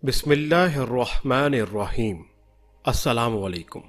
बिस्मिल्लाहिर्रहमानिर्रहीम। अस्सलाम वालेकुम।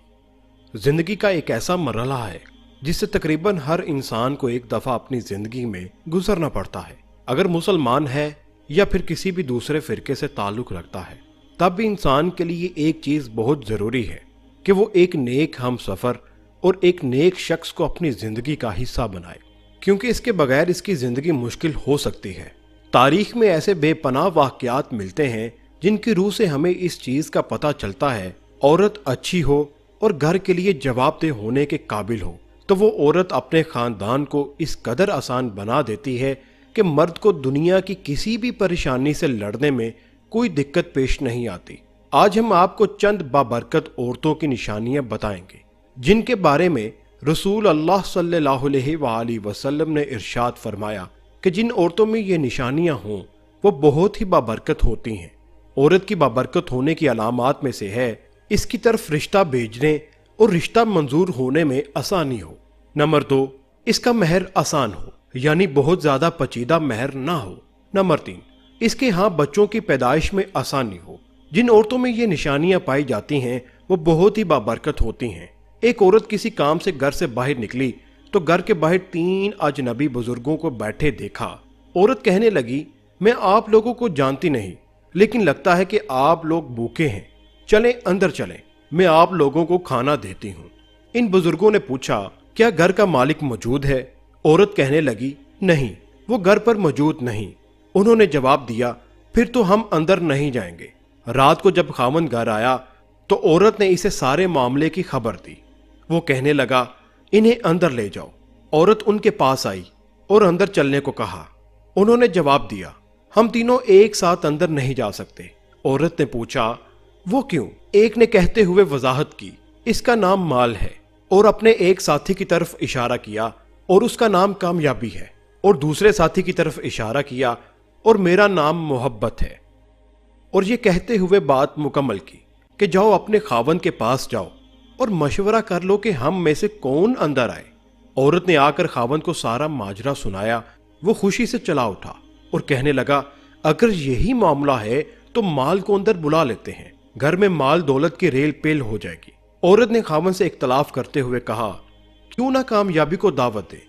ज़िंदगी का एक ऐसा मरहला है जिससे तकरीबन हर इंसान को एक दफ़ा अपनी ज़िंदगी में गुजरना पड़ता है। अगर मुसलमान है या फिर किसी भी दूसरे फ़िरके से ताल्लुक़ रखता है, तब भी इंसान के लिए एक चीज़ बहुत ज़रूरी है कि वो एक नेक हम सफ़र और एक नेक शख्स को अपनी ज़िंदगी का हिस्सा बनाए, क्योंकि इसके बगैर इसकी ज़िंदगी मुश्किल हो सकती है। तारीख़ में ऐसे बेपनाह वाक़यात मिलते हैं जिनकी रूह से हमें इस चीज़ का पता चलता है, औरत अच्छी हो और घर के लिए जवाबदेह होने के काबिल हो तो वो औरत अपने ख़ानदान को इस कदर आसान बना देती है कि मर्द को दुनिया की किसी भी परेशानी से लड़ने में कोई दिक्कत पेश नहीं आती। आज हम आपको चंद बाबरकत औरतों की निशानियां बताएंगे जिनके बारे में रसूल अल्लाह सल्लल्लाहु अलैहि वसल्लम ने इरशाद फरमाया कि जिन औरतों में ये निशानियां हों वो बहुत ही बाबरकत होती हैं। औरत की बाबरकत होने की अलामात में से है इसकी तरफ रिश्ता भेजने और रिश्ता मंजूर होने में आसानी हो। नंबर 2, इसका महर आसान हो, यानी बहुत ज्यादा पचीदा महर ना हो। नंबर 3, इसके यहाँ बच्चों की पैदाइश में आसानी हो। जिन औरतों में ये निशानियां पाई जाती हैं वो बहुत ही बाबरकत होती हैं। एक औरत किसी काम से घर से बाहर निकली तो घर के बाहर 3 अजनबी बुजुर्गों को बैठे देखा। औरत कहने लगी, मैं आप लोगों को जानती नहीं, लेकिन लगता है कि आप लोग भूखे हैं, चलें अंदर चलें, मैं आप लोगों को खाना देती हूँ। इन बुजुर्गों ने पूछा, क्या घर का मालिक मौजूद है? औरत कहने लगी, नहीं, वो घर पर मौजूद नहीं। उन्होंने जवाब दिया, फिर तो हम अंदर नहीं जाएंगे। रात को जब खामन घर आया तो औरत ने इसे सारे मामले की खबर दी। वो कहने लगा, इन्हें अंदर ले जाओ। औरत उनके पास आई और अंदर चलने को कहा। उन्होंने जवाब दिया, हम तीनों एक साथ अंदर नहीं जा सकते। औरत ने पूछा, वो क्यों? एक ने कहते हुए वजाहत की, इसका नाम माल है, और अपने एक साथी की तरफ इशारा किया, और उसका नाम कामयाबी है, और दूसरे साथी की तरफ इशारा किया, और मेरा नाम मोहब्बत है। और ये कहते हुए बात मुकम्मल की कि जाओ अपने खावन के पास जाओ और मशवरा कर लो कि हम में से कौन अंदर आए। औरत ने आकर खावन को सारा माजरा सुनाया। वो खुशी से चला उठा और कहने लगा, अगर यही मामला है तो माल को अंदर बुला लेते हैं, घर में माल दौलत की रेल पेल हो जाएगी। औरत ने खावन से इख्तलाफ करते हुए कहा, क्यों ना कामयाबी को दावत दे।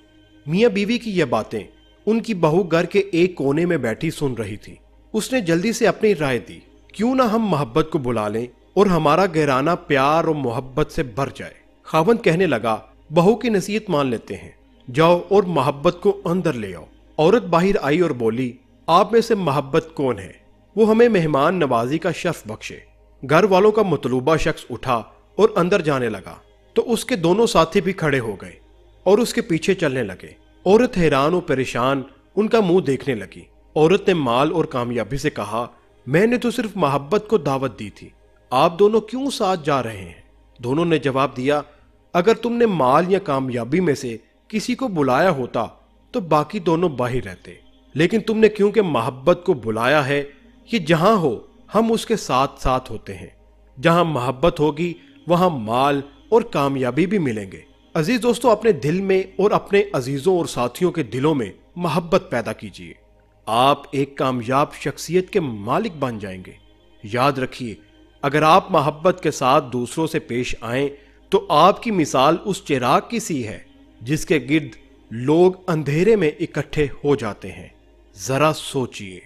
मियाँ बीवी की यह बातें उनकी बहू घर के एक कोने में बैठी सुन रही थी। उसने जल्दी से अपनी राय दी, क्यों ना हम मोहब्बत को बुला लें और हमारा गहराना प्यार और मोहब्बत से भर जाए। खावन कहने लगा, बहू की नसीहत मान लेते हैं, जाओ और मोहब्बत को अंदर ले आओ। औरत बाहर आई और बोली, आप में से मोहब्बत कौन है? वो हमें मेहमान नवाजी का शर्फ बख्शे। घर वालों का मतलूबा शख्स उठा और अंदर जाने लगा तो उसके दोनों साथी भी खड़े हो गए और उसके पीछे चलने लगे। औरत हैरान और परेशान उनका मुंह देखने लगी। औरत ने माल और कामयाबी से कहा, मैंने तो सिर्फ मोहब्बत को दावत दी थी, आप दोनों क्यों साथ जा रहे हैं? दोनों ने जवाब दिया, अगर तुमने माल या कामयाबी में से किसी को बुलाया होता तो बाकी दोनों बाहर रहते, लेकिन तुमने क्योंकि मोहब्बत को बुलाया है, ये जहां हो हम उसके साथ साथ होते हैं। जहां मोहब्बत होगी वहां माल और कामयाबी भी मिलेंगे। अजीज दोस्तों, अपने दिल में और अपने अजीजों और साथियों के दिलों में मोहब्बत पैदा कीजिए, आप एक कामयाब शख्सियत के मालिक बन जाएंगे। याद रखिए, अगर आप मोहब्बत के साथ दूसरों से पेश आएं तो आपकी मिसाल उस चिराग की सी है जिसके गिर्द लोग अंधेरे में इकट्ठे हो जाते हैं। जरा सोचिए।